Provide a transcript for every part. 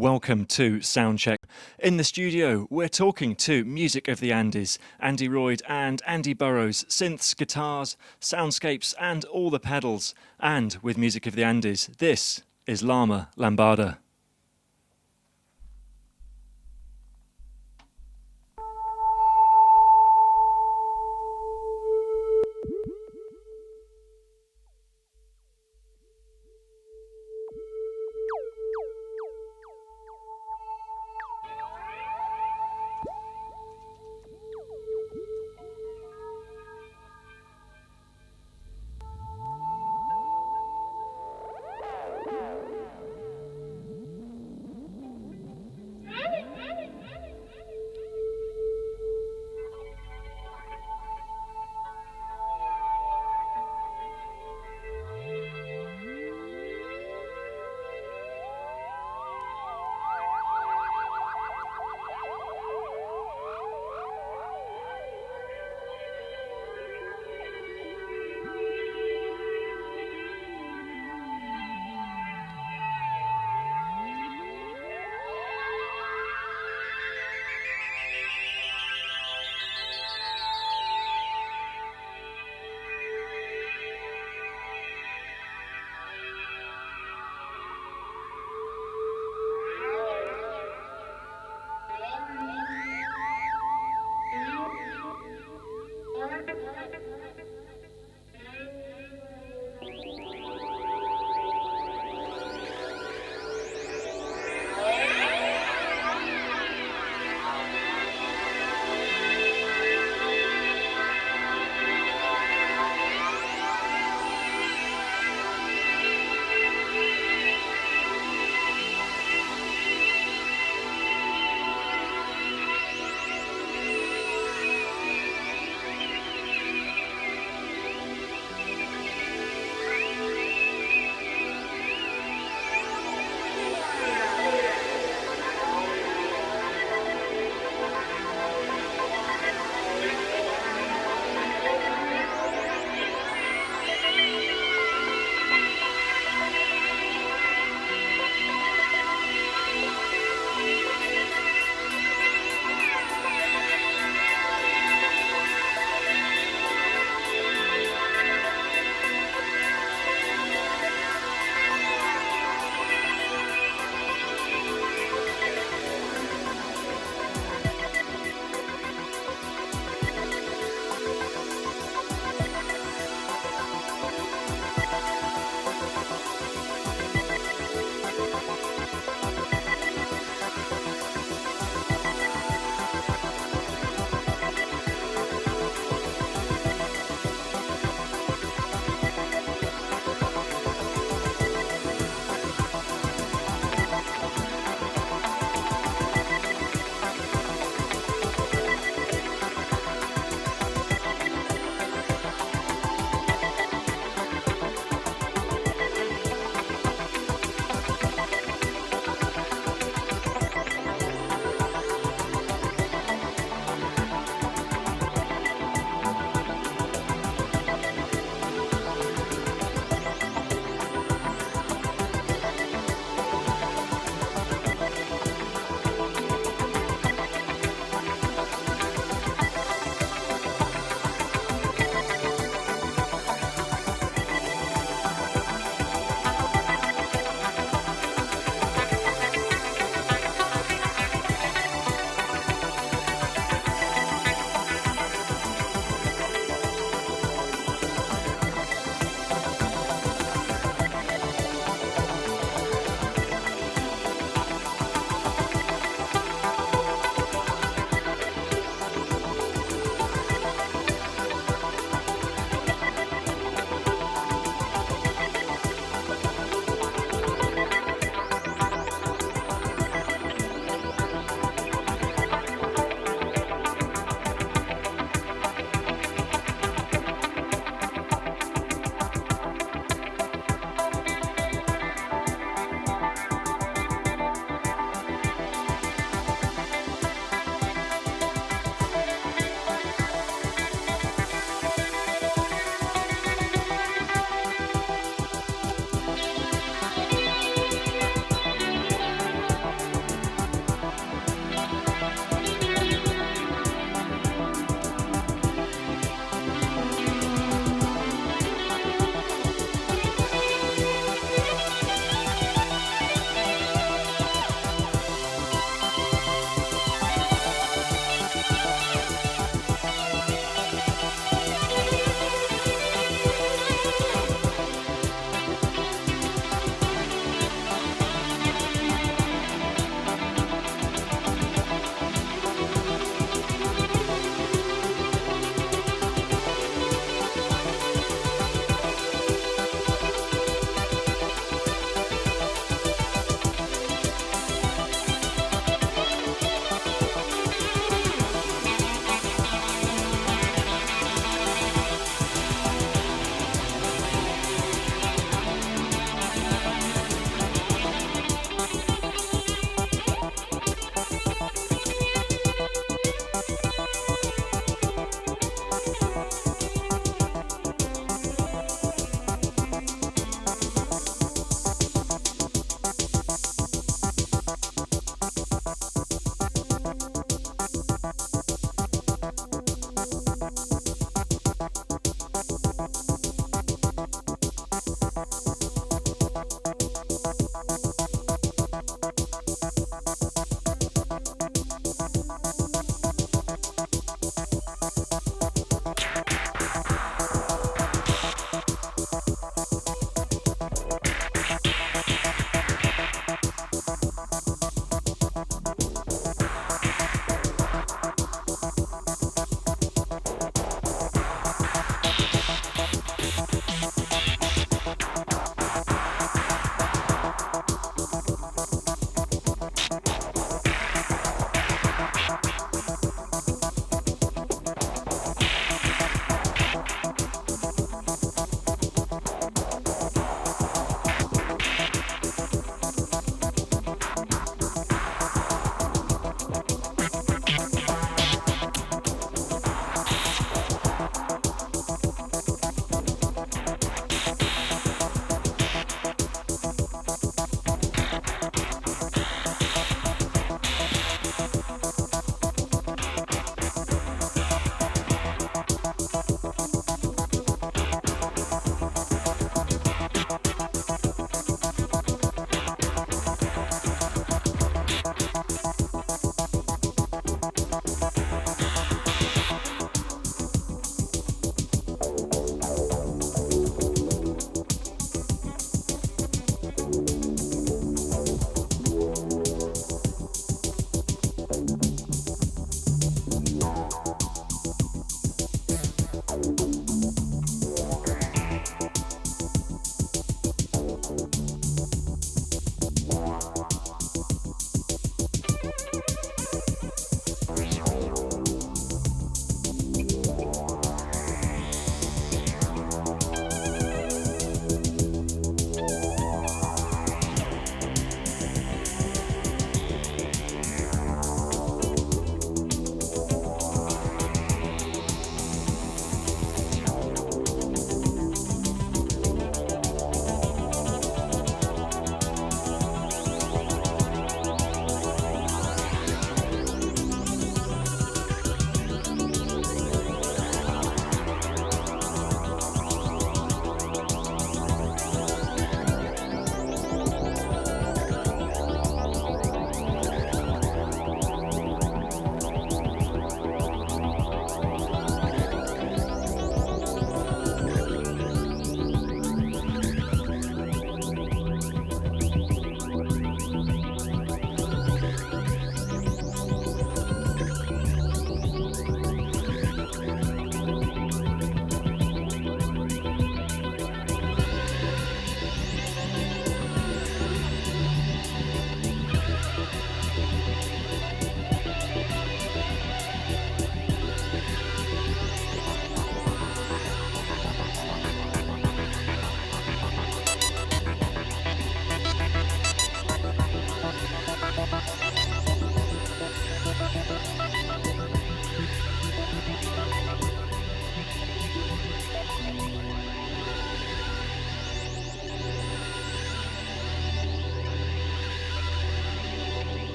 welcome to Soundcheck. In the studio, we're talking to Music of the Andes, Andy Royd and Andy Burrows, synths, guitars, soundscapes and all the pedals. And with Music of the Andes, this is Llama Lambada.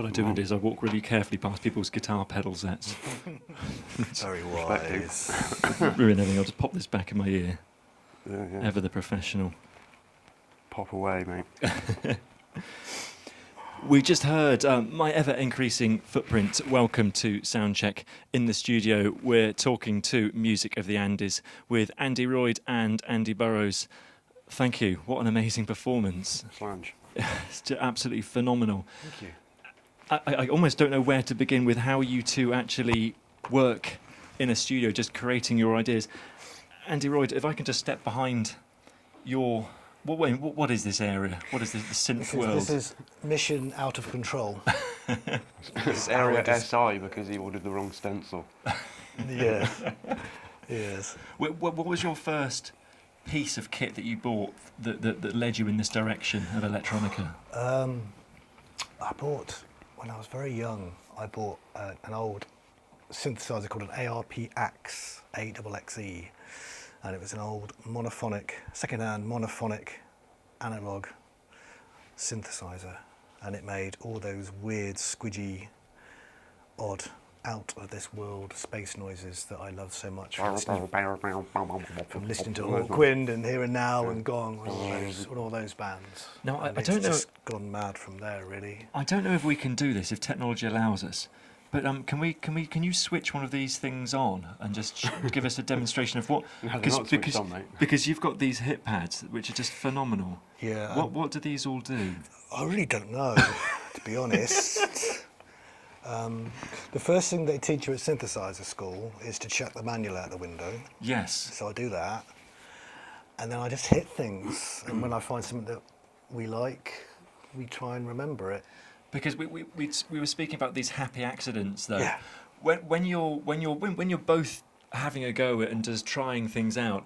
What I do is I walk really carefully past people's guitar pedal sets. Very wise. Ruin everything. I'll just pop this back in my ear. Yeah. Ever the professional. Pop away, mate. We just heard My Ever Increasing Footprint. Welcome to Soundcheck. In the studio, we're talking to Music of the Andes with Andy Royd and Andy Burrows. Thank you. What an amazing performance. Slange. It's just absolutely phenomenal. Thank you. I almost don't know where to begin with how you two actually work in a studio, just creating your ideas. Andy Royd, if I can just step behind your... What is this area? What is this, the synth world? This is Mission Out of Control. It's area SI because he ordered the wrong stencil. Yes. Yes. What was your first piece of kit that you bought that led you in this direction of electronica? I bought, when I was very young, I bought an old synthesizer called an ARP Axe, AXXE, and it was an old monophonic, second-hand monophonic analog synthesizer, and it made all those weird, squidgy, odd, out-of-this-world space noises that I love so much. From listening to Hawkwind and Here and Now and Gong and all those bands. Now, I And don't it's know... just gone mad from there, really. I don't know if we can do this, if technology allows us. But can you switch one of these things on and just give us a demonstration of what? No, they're not switched on, mate. Because you've got these hip pads which are just phenomenal. Yeah. What do these all do? I really don't know, to be honest. The first thing they teach you at synthesizer school is to chuck the manual out the window. Yes. So I do that, and then I just hit things. And when I find something that we like, we try and remember it. Because we were speaking about these happy accidents, though. Yeah. When you're both having a go at and just trying things out,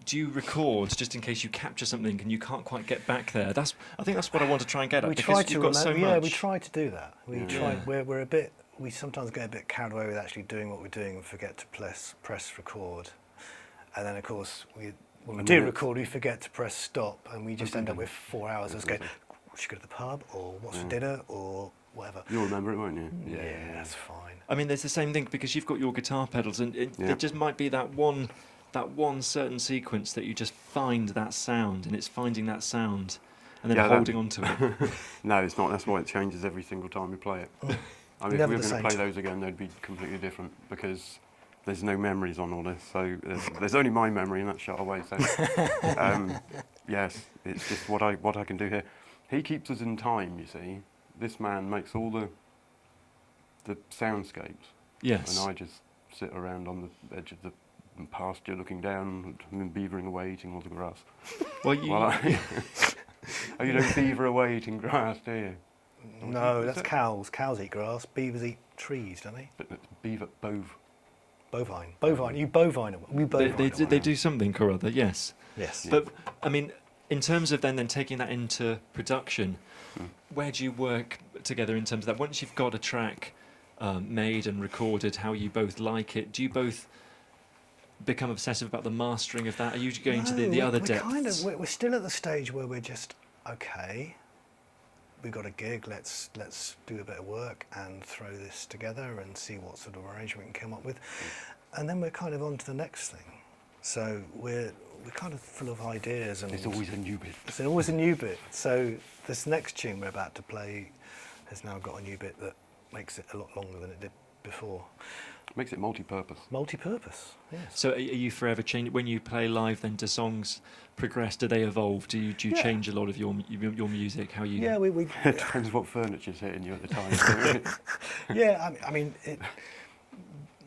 do you record just in case you capture something and you can't quite get back there? I think that's what I want to try and get at. We because try to you've got so yeah, much. we try to do that. We try. We're a bit. We sometimes get a bit carried away with actually doing what we're doing and forget to press record. And then of course when we do record, we forget to press stop, and we just end up with 4 hours of going. Should go to the pub, or what's for dinner, or whatever. You'll remember it, won't you? Yeah, that's fine. I mean, there's the same thing because you've got your guitar pedals, and it just might be that one certain sequence that you just find that sound, and it's finding that sound, and then holding on to it. No, it's not. That's why it changes every single time we play it. I mean, if we were going to play those again, they'd be completely different because there's no memories on all this. So there's only my memory, and that's shut away. So yes, it's just what I can do here. He keeps us in time, you see. This man makes all the soundscapes. Yes. And I just sit around on the edge of the pasture looking down and beavering away eating all the grass. Well, you don't beaver away eating grass, do you? No, that's cows. Cows eat grass. Beavers eat trees, don't they? But it's beaver, Bovine. You bovine. They do something or other, yes. Yes. But, I mean... In terms of then taking that into production, where do you work together in terms of that? Once you've got a track made and recorded, how you both like it, do you both become obsessive about the mastering of that? Are you going to the other depths? We're still at the stage where we're just, okay, we've got a gig, let's do a bit of work and throw this together and see what sort of arrangement we can come up with. And then we're kind of on to the next thing. So we're kind of full of ideas, and there's always a new bit. There's always a new bit. So this next tune we're about to play has now got a new bit that makes it a lot longer than it did before. Makes it multi-purpose. Multi-purpose, yes. So are you forever changing when you play live? Then do songs progress? Do they evolve? Do you change a lot of your music? How you? Yeah, we It depends what furniture's hitting you at the time. Yeah, I mean,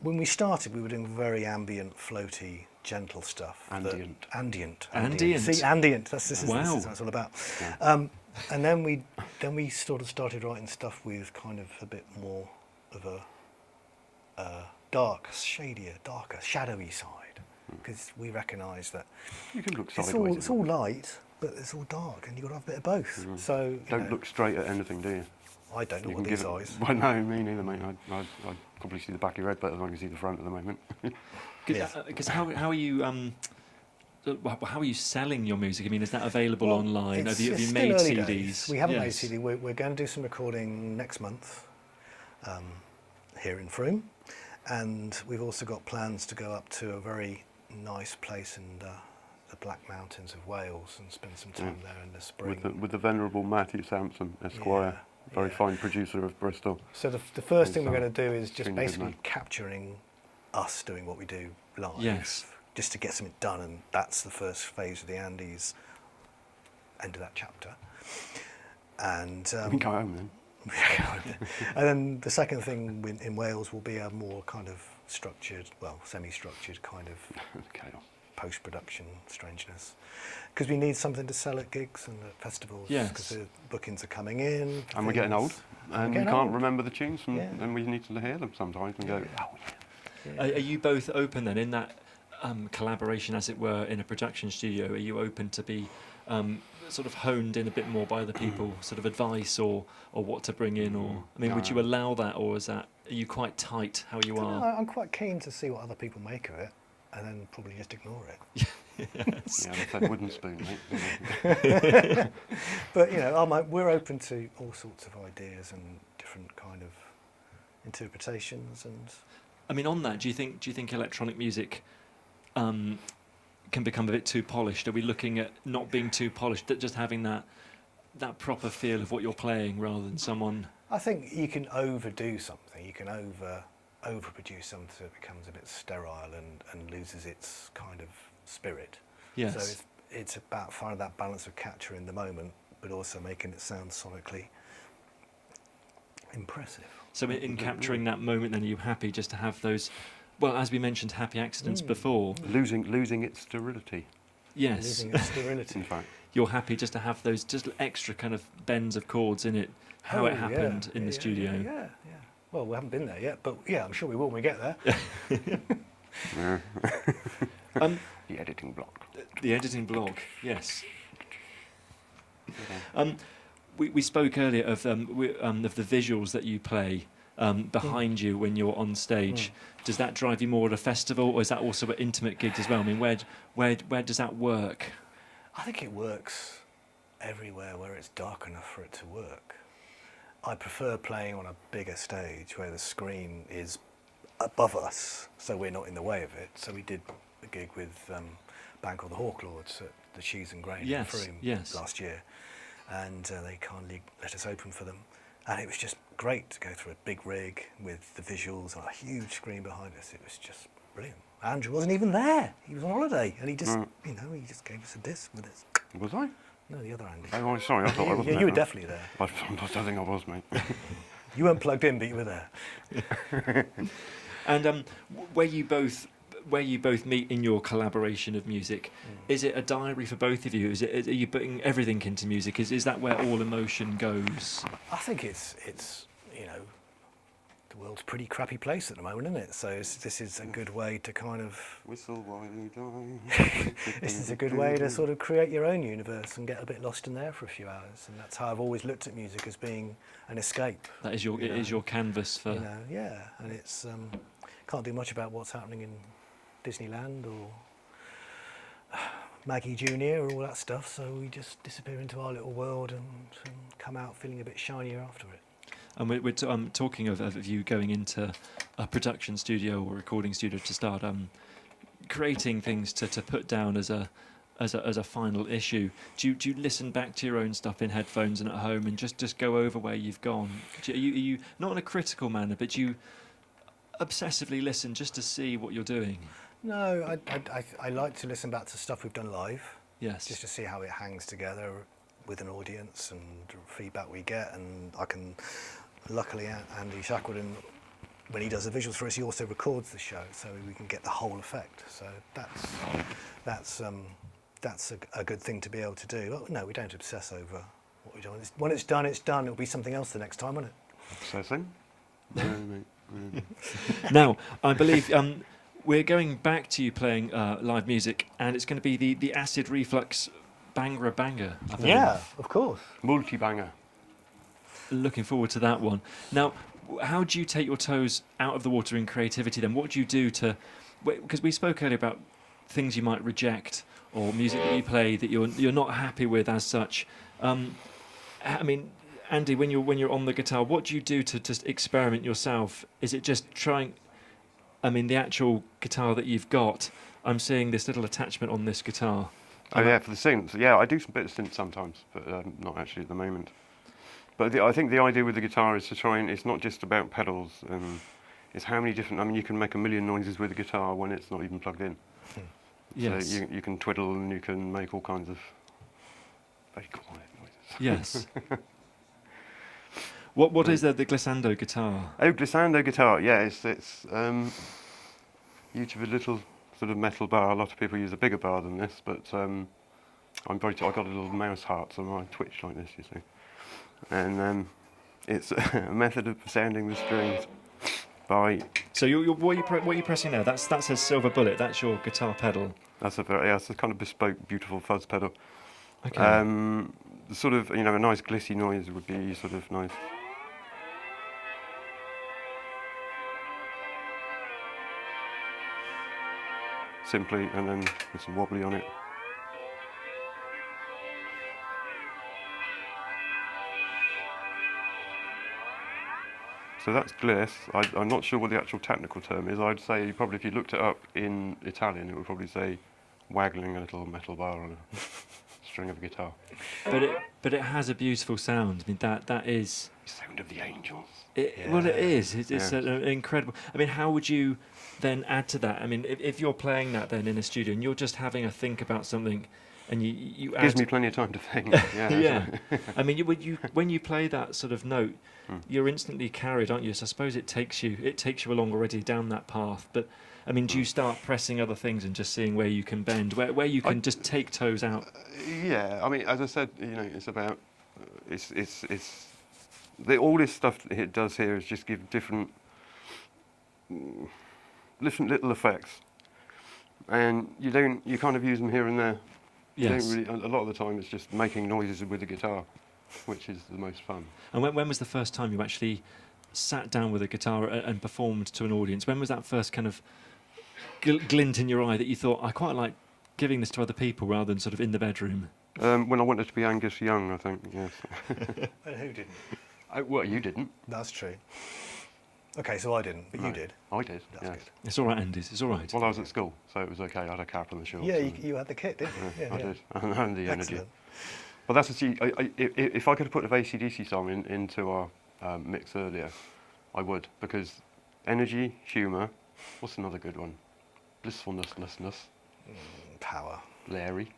when we started, we were doing very ambient, floaty, gentle stuff. Ambient. See, ambient. This is what it's all about. Yeah. And then we sort of started writing stuff with kind of a bit more of a darker, shadowy side, because we recognise that you can look sideways. It's all light, but it's all dark, and you've got to have a bit of both. Mm. So don't look straight at anything, do you? I don't know what these eyes. Well, no, me neither, mate. I probably see the back of your head better than I can see the front at the moment. Because how are you? How are you selling your music? I mean, is that available online? Have you made CDs? Days. We haven't made CD. We're going to do some recording next month, here in Frome, and we've also got plans to go up to a very nice place in the Black Mountains of Wales and spend some time there in the spring. With the venerable Matthew Sampson, Esquire, very fine producer of Bristol. So the first thing we're going to do is just really basically capturing us doing what we do live. Yes. Just to get something done, and that's the first phase of the Andes, end of that chapter. And We go home then. and then the second thing in Wales will be a more kind of structured, well, semi-structured kind of Chaos. post-production strangeness, because we need something to sell at gigs and at festivals. Yes. Because the bookings are coming in. And we're getting old, and we can't remember the tunes, and we need to hear them sometimes and go, oh yeah. Are you both open then in that collaboration, as it were, in a production studio? Are you open to be sort of honed in a bit more by the people, sort of advice or what to bring in? Or I mean, would you allow that, or are you quite tight how you are? I'm quite keen to see what other people make of it, and then probably just ignore it. Yes. Yeah, that's that wooden spoon, mate. But we're open to all sorts of ideas and different kind of interpretations. And I mean, on that, do you think electronic music can become a bit too polished? Are we looking at not being too polished, just having that proper feel of what you're playing rather than someone? I think you can overdo something. You can overproduce something so it becomes a bit sterile and loses its kind of spirit. Yes. So it's about finding that balance of capturing the moment, but also making it sound sonically impressive. So in capturing that moment, then, are you happy just to have those, well, as we mentioned, happy accidents before? Losing its sterility. Yes. Losing its sterility. In fact. You're happy just to have those just extra kind of bends of chords in it, how it happened in the studio. Yeah. Well, we haven't been there yet, but yeah, I'm sure we will when we get there. The editing block. The editing block, yes. We spoke earlier of the visuals that you play behind you when you're on stage. Does that drive you more at a festival, or is that also at intimate gigs as well? I mean, where does that work? I think it works everywhere where it's dark enough for it to work. I prefer playing on a bigger stage where the screen is above us, so we're not in the way of it. So we did a gig with a band called the Hawk Lords at the Cheese and Grain in Frome last year, and they kindly let us open for them. And it was just great to go through a big rig with the visuals on a huge screen behind us. It was just brilliant. Andrew wasn't even there. He was on holiday, and he just, he just gave us a disc with us. Was I? No, the other Andy. Oh, sorry, I thought I wasn't there. You were definitely there. I don't think I was, mate. You weren't plugged in, but you were there. And where you both meet in your collaboration of music, is it a diary for both of you? Are you putting everything into music? Is that where all emotion goes? I think it's the world's a pretty crappy place at the moment, isn't it? So this is a good way to kind of Whistle while you die. this is a good way to sort of create your own universe and get a bit lost in there for a few hours. And that's how I've always looked at music, as being an escape. That is it is your canvas for. And it's can't do much about what's happening in Disneyland or Maggie Junior or all that stuff. So we just disappear into our little world and come out feeling a bit shinier after it. And we're talking of you going into a production studio or recording studio to start creating things to put down as a final issue. Do you listen back to your own stuff in headphones and at home and just go over where you've gone? Are you not in a critical manner, but you obsessively listen just to see what you're doing? No, I like to listen back to stuff we've done live. Yes. Just to see how it hangs together with an audience and feedback we get. And I can, luckily, Andy Shackleton, when he does the visuals for us, he also records the show, so we can get the whole effect. So that's a good thing to be able to do. Well, no, we don't obsess over what we're doing. When it's done, it's done. It'll be something else the next time, won't it? Obsessing? Now, I believe we're going back to you playing live music, and it's going to be the Acid Reflux Bangra Banger, I think. Yeah, of course. Multi-banger. Looking forward to that one. Now, how do you take your toes out of the water in creativity then? What do you do to... Because we spoke earlier about things you might reject or music that you play that you're not happy with as such. I mean, Andy, when you're on the guitar, what do you do to just experiment yourself? Is it just trying? I mean, the actual guitar that you've got, I'm seeing this little attachment on this guitar. Oh yeah, for the synths. Yeah, I do some bit of synth sometimes, but not actually at the moment. But I think the idea with the guitar is to try and it's not just about pedals. It's how many different. I mean, you can make a million noises with a guitar when it's not even plugged in. Yes. So you can twiddle and you can make all kinds of very quiet noises. Yes. What is the glissando guitar? Oh, glissando guitar. Yeah, it's used with a little sort of metal bar. A lot of people use a bigger bar than this, but I got a little mouse heart, so I twitch like this, you see. And it's a method of sounding the strings by. So what are you pressing now? That says Silver Bullet. That's your guitar pedal. It's a kind of bespoke, beautiful fuzz pedal. Okay. The sort of a nice glissy noise would be sort of nice. Simply, and then with some wobbly on it. So that's gliss. I'm not sure what the actual technical term is. I'd say probably if you looked it up in Italian, it would probably say waggling a little metal bar on a string of a guitar. But it has a beautiful sound. I mean that is Sound of the angels. Well, it is. It's incredible. I mean, how would you then add to that? I mean, if you're playing that then in a studio and you're just having a think about something, and you add Gives me plenty of time to think. Yeah. yeah. I mean, when you play that sort of note, you're instantly carried, aren't you? So I suppose it takes you along already down that path. But I mean, do you start pressing other things and just seeing where you can bend, where you can just take toes out? Yeah. I mean, as I said, it's about all this stuff that it does here is just give different little effects, and you kind of use them here and there. Yes. You don't really, a lot of the time it's just making noises with the guitar, which is the most fun. And when was the first time you actually sat down with a guitar and performed to an audience? When was that first kind of glint in your eye that you thought, I quite like giving this to other people rather than sort of in the bedroom? When I wanted to be Angus Young, I think, yes. And who didn't? Well, you didn't. That's true. Okay, so I didn't, but No, you did. I did, That's yes. good. It's all right, Andy. It's all right. Well, I was at school, so it was okay. I had a cap and the shorts. Yeah, and- you had the kit, didn't you? I did, and the energy. Excellent. Well, that's actually, if I could have put an AC/DC song into our mix earlier, I would, because energy, humour, what's another good one? Blissfulness. Power. Larry.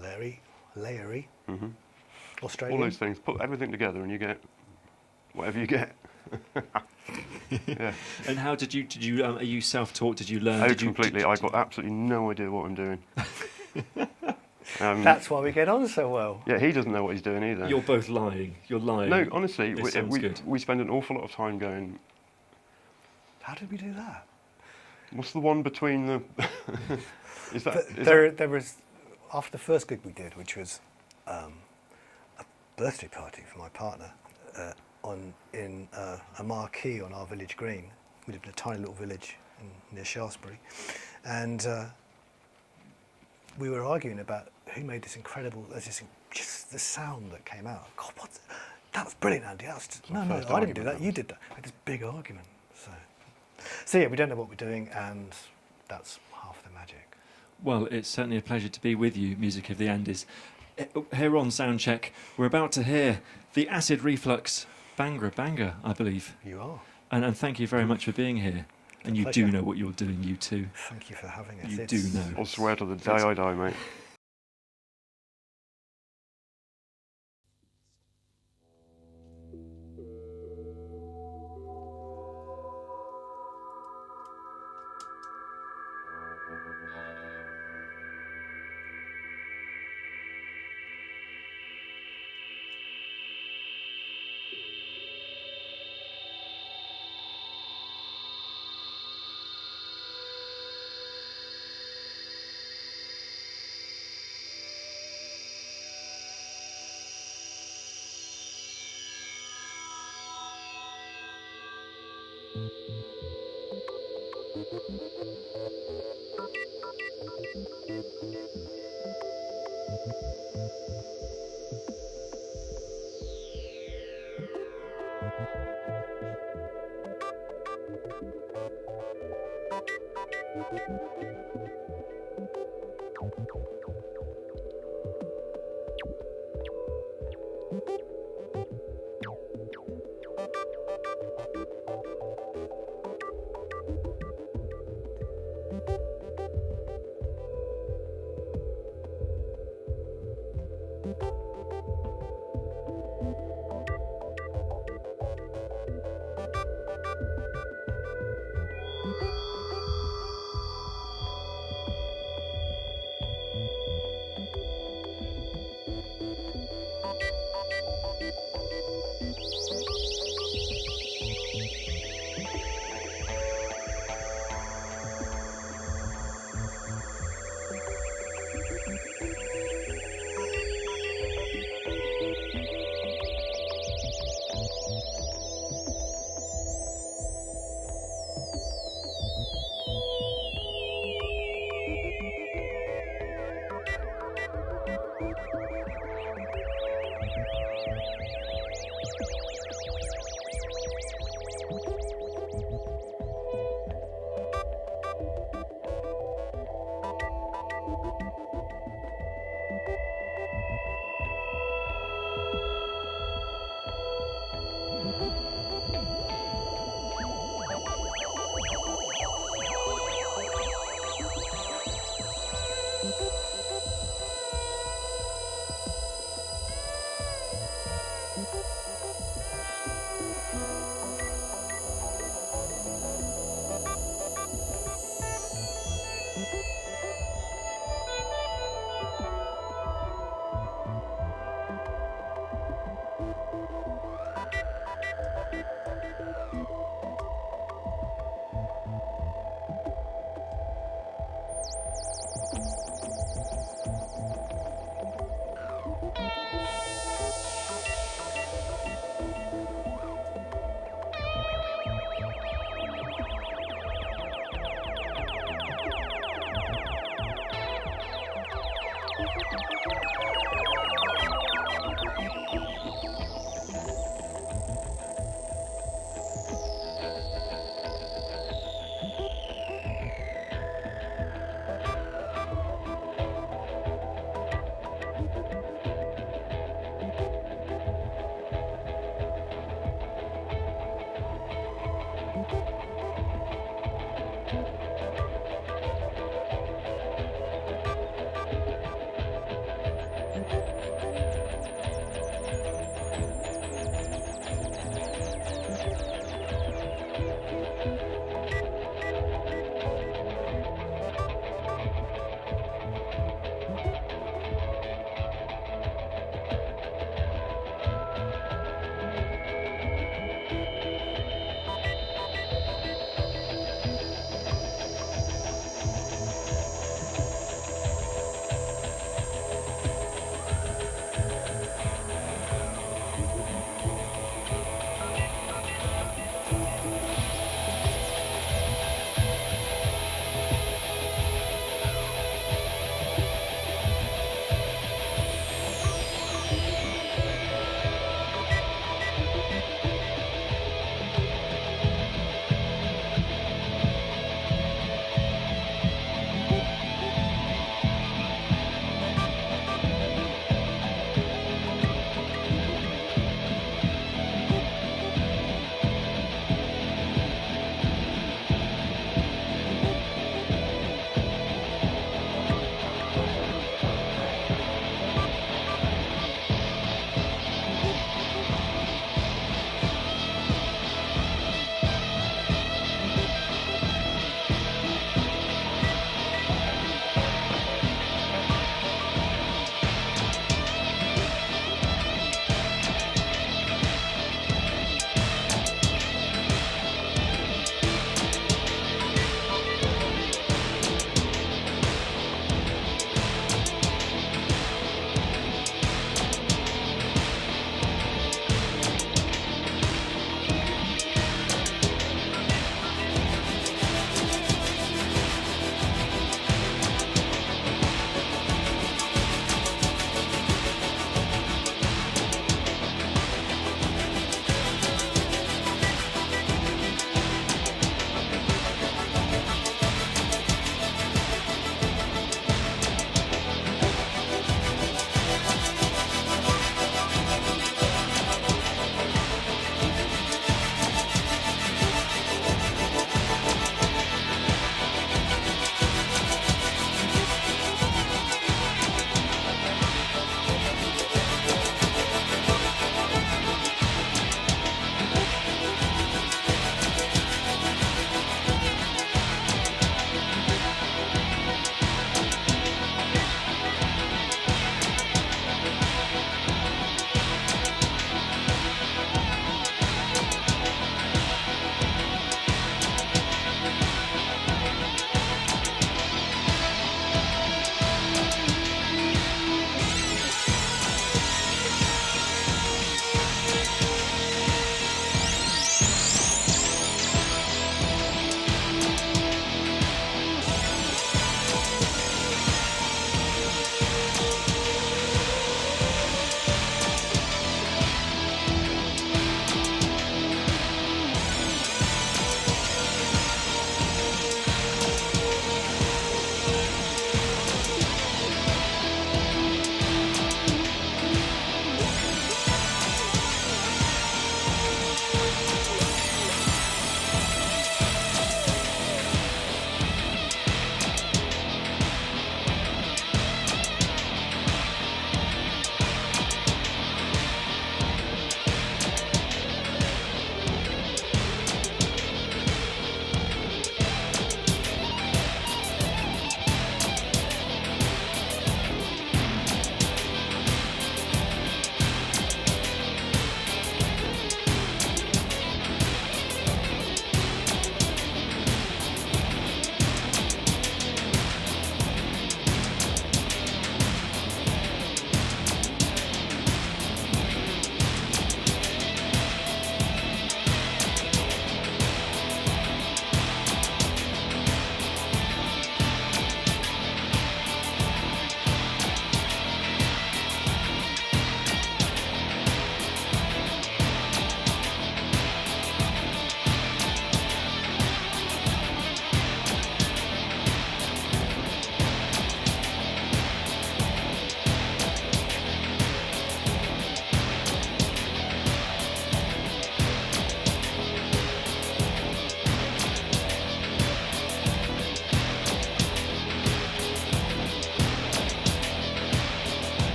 Layery. Mm-hmm. Australian. All those things, put everything together and you get whatever you get. Yeah. And how did you? Are you self-taught? Did you learn? Oh, Did you- completely. I've got absolutely no idea what I'm doing. That's why we get on so well. Yeah, he doesn't know what he's doing either. You're both lying. You're lying. No, honestly, This sounds good. we spend an awful lot of time going, How did we do that? what's the one between the... is that... There was, after the first gig we did, which was a birthday party for my partner, in a marquee on our village green. We lived in a tiny little village near Shaftesbury, and we were arguing about who made this incredible, just the sound that came out. God, that was brilliant, Andy. That was just, no, first I didn't do argument, that. that You was. did that. We had this big argument. So yeah, we don't know what we're doing, and that's half the magic. Well, it's certainly a pleasure to be with you, Music of the Andes. Here on Soundcheck, we're about to hear the Acid Reflux Banger, I believe. You are. And thank you very much for being here. And you Pleasure. do know what you're doing, you too. Thank you for having us. You It's- do know. I'll swear to the day I die, mate.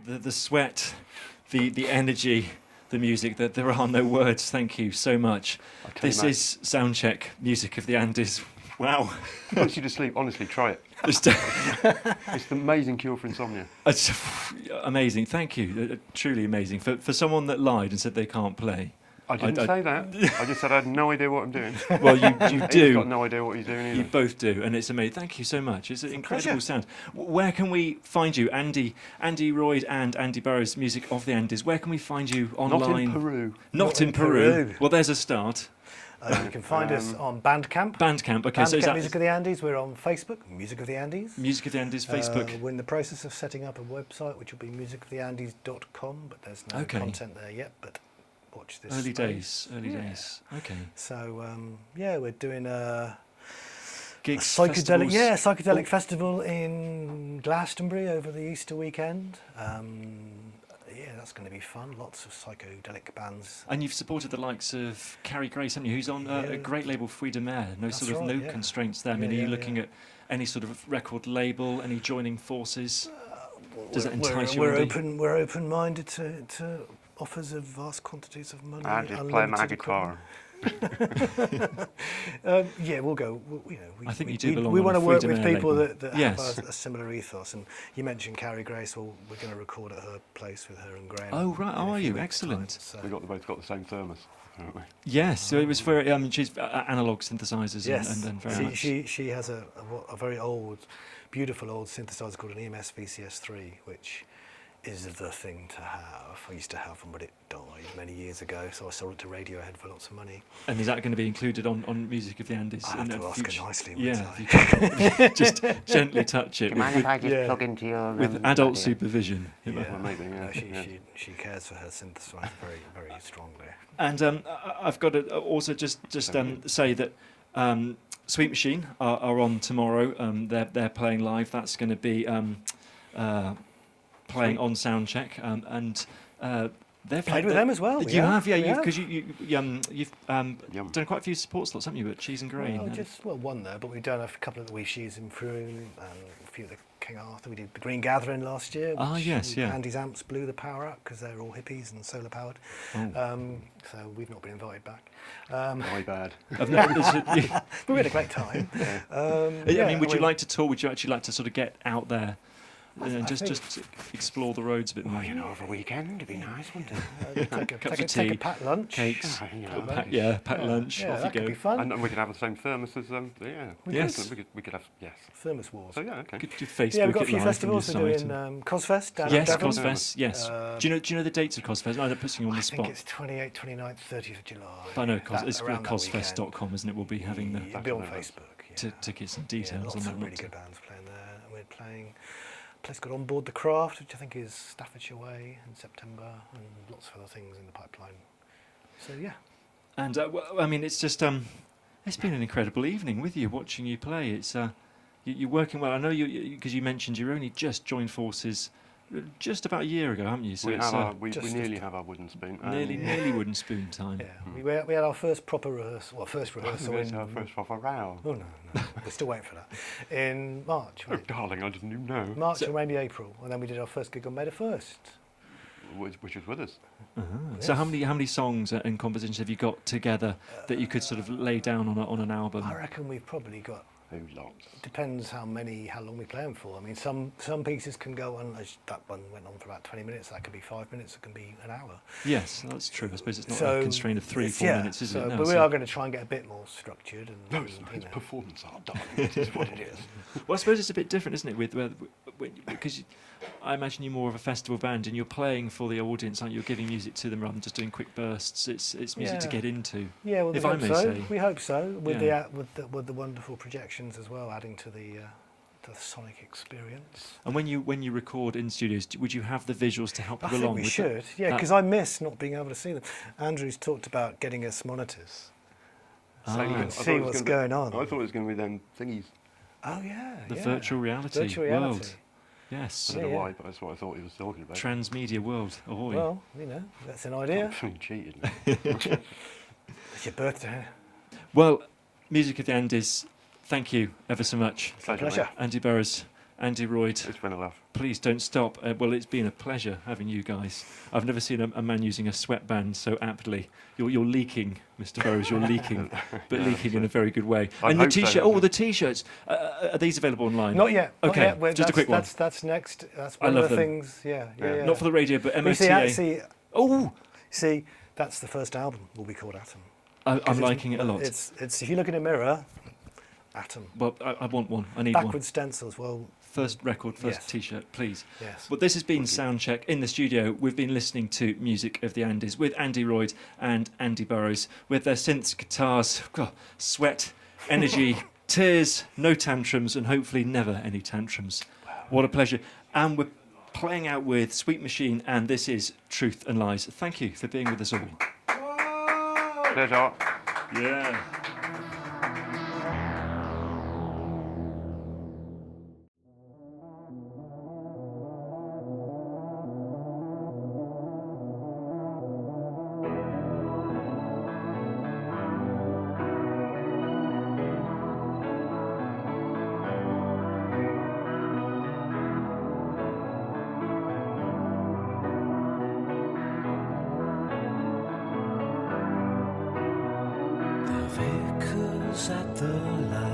The sweat, the energy, the music, that there are no words. Thank you so much. This is Soundcheck, music of the Andes. Wow. It puts you to sleep. Honestly, try it. It's the amazing cure for insomnia. It's amazing. Thank you. Truly amazing. For someone that lied and said they can't play. I didn't say that. I just said I had no idea what I'm doing. Well, you do. He's got no idea what he's doing either. You both do, and it's amazing. Thank you so much. It's an incredible sound. Where can we find you, Andy Royd and Andy Burrows, Music of the Andes? Where can we find you online? Not in Peru. Not in Peru. Well, there's a start. You can find us on Bandcamp. Bandcamp, okay. Bandcamp, so is that Music of the Andes. We're on Facebook, Music of the Andes. Music of the Andes Facebook? We're in the process of setting up a website, which will be musicoftheandes.com, but there's no content there yet. But watch this. Early days. Okay. So we're doing a psychedelic psychedelic festival in Glastonbury over the Easter weekend. That's going to be fun. Lots of psychedelic bands. And you've supported the likes of Carrie Grace, haven't you? Who's on a great label, Freedom Air. No constraints there. I mean, are you looking at any sort of record label? Any joining forces? Does that entice you? We're open-minded to offers of vast quantities of money. I just play my guitar. Yeah, we'll go. I think you do belong We on want a to work Freedom with Air people label. that Yes. have a similar ethos. And you mentioned Carrie Grace. Well, we're going to record at her place with her and Graham. Oh, right. in a Are few you? weeks' Excellent. time, so. Both got the same thermos, haven't we? Yes, so it was for she's analog synthesizers Yes, and very much. she has a very old, beautiful old synthesizer called an EMS VCS3, which is the thing to have. I used to have one, but it died many years ago, so I sold it to Radiohead for lots of money. And is that going to be included on Music of the Andes? I have in to a ask her future- nicely. Yeah, wouldn't if you could just gently touch it Do you mind if I just yeah. plug into your with radio? adult supervision. I? Yeah, Well, maybe, yeah, no, yeah. she cares for her synthesizer very, very strongly. And I've got to also just say that Sweet Machine are on tomorrow. They're playing live. That's going to be playing on Soundcheck, and they've Played with them as well. You have, yeah, we have. because you've done quite a few support slots, haven't you? At Cheese and Grain. Well, one there, but we've done a couple of the Wee She's in Prune and a few of the King Arthur. We did the Green Gathering last year. Yes, yeah. Andy's amps blew the power up because they're all hippies and solar powered. Oh. So we've not been invited back. My bad. I've never- But we had a great time. I mean, would you like to tour? Would you actually like to sort of get out there and I just think- explore the roads a bit more? Well, you know, over a weekend it'd be nice, wouldn't it? take a packed lunch. Cakes, You know, pack lunch, Yeah, off that you could go. be fun. And we could have the same thermos as yeah. Yes. We could have Thermos Wars. So yeah, okay. Could do Facebook Yeah, we've got a it few live from your festivals. We're site doing and- Cosfest down in Yes, Devon. Cosfest, yes. Do you know the dates of Cosfest? No, they're putting you on I the think spot. it's 28th, 29th, 30th of July. I know, That- it's around that cosfest.com, isn't it? We'll be having weekend. the It'll be on That's Facebook. Yeah. tickets and Yeah, details lots on that. of really good bands playing there. And we're playing a place called On Board the Craft, which I think is Staffordshire Way in September, and lots of other things in the pipeline. So yeah. And I mean, it's just it's been an incredible evening with you, watching you play. It's you're working well. I know because you mentioned you only just joined forces just about a year ago, haven't you? So we it's nearly have our wooden spoon. nearly wooden spoon time. Yeah, we had our first proper rehearsal. Well, first rehearsal It's in. our first proper row. Oh no, we're still waiting for that. In March, Oh, darling, I didn't even know. March So- or maybe April, and then we did our first gig on May the 1st. Which was with us. So how many songs and compositions have you got together that you could sort of lay down on an album? I reckon we've probably got. Oh, lots. Depends how long we play them for. I mean, some pieces can go on. As that one went on for about 20 minutes. That could be 5 minutes. It can be an hour. Yes, that's true. I suppose it's not So a constraint of 3-4 yeah, minutes, is it? No, but we so- are going to try and get a bit more structured. And, No, it's you know. performance art, darling. It is what it is. Well, I suppose it's a bit different, isn't it? Because I imagine you're more of a festival band, and you're playing for the audience, aren't you? You're giving music to them rather than just doing quick bursts. It's music to Yeah. get into. Yeah, well, if we I hope may so. say. We hope so. With Yeah. with the wonderful projections as well, adding to the sonic experience. And when you record in studios, would you have the visuals to help I you think along? we with should. Yeah, that- because I miss not being able to see them. Andrew's talked about getting us monitors. Ah. So you I can thought see it was what's gonna be- going on. I thought it was going to be them thingies. Oh yeah, The yeah. virtual reality Virtual reality. world. Yes. I don't know Yeah. why, but that's what I thought he was talking about. Transmedia world. Ahoy. Well, you know, that's an idea. I'm cheated. It's your birthday. Well, Music of the Andes, thank you ever so much. Pleasure. Andy Burrows, Andy Royd, It's been a laugh. please don't stop. Well, it's been a pleasure having you guys. I've never seen a man using a sweatband so aptly. You're leaking, Mr. Burrows, you're leaking, but Yeah, leaking in a very good way. I And the hope so. T-shirt, the T-shirts, are these available online? Not yet. not Okay, yet. just a that's, quick one. That's next. That's I one love of the them. things. Yeah. Not for the radio, but You see, MOTA. Oh, see, that's the first album will be called Atom. I'm 'Cause it's- liking it a lot. It's if you look in a mirror, Atom. Well, I want one. I need Backward one. stencils. Well, First record, first Yes. T-shirt, please. yes. Well, this has been Soundcheck in the studio. We've been listening to Music of the Andes with Andy Royd and Andy Burrows with their synths, guitars, sweat, energy, tears, no tantrums, and hopefully never any tantrums. What a pleasure. And we're playing out with Sweet Machine, and this is Truth and Lies. Thank you for being with us all. Pleasure. Yeah. the light.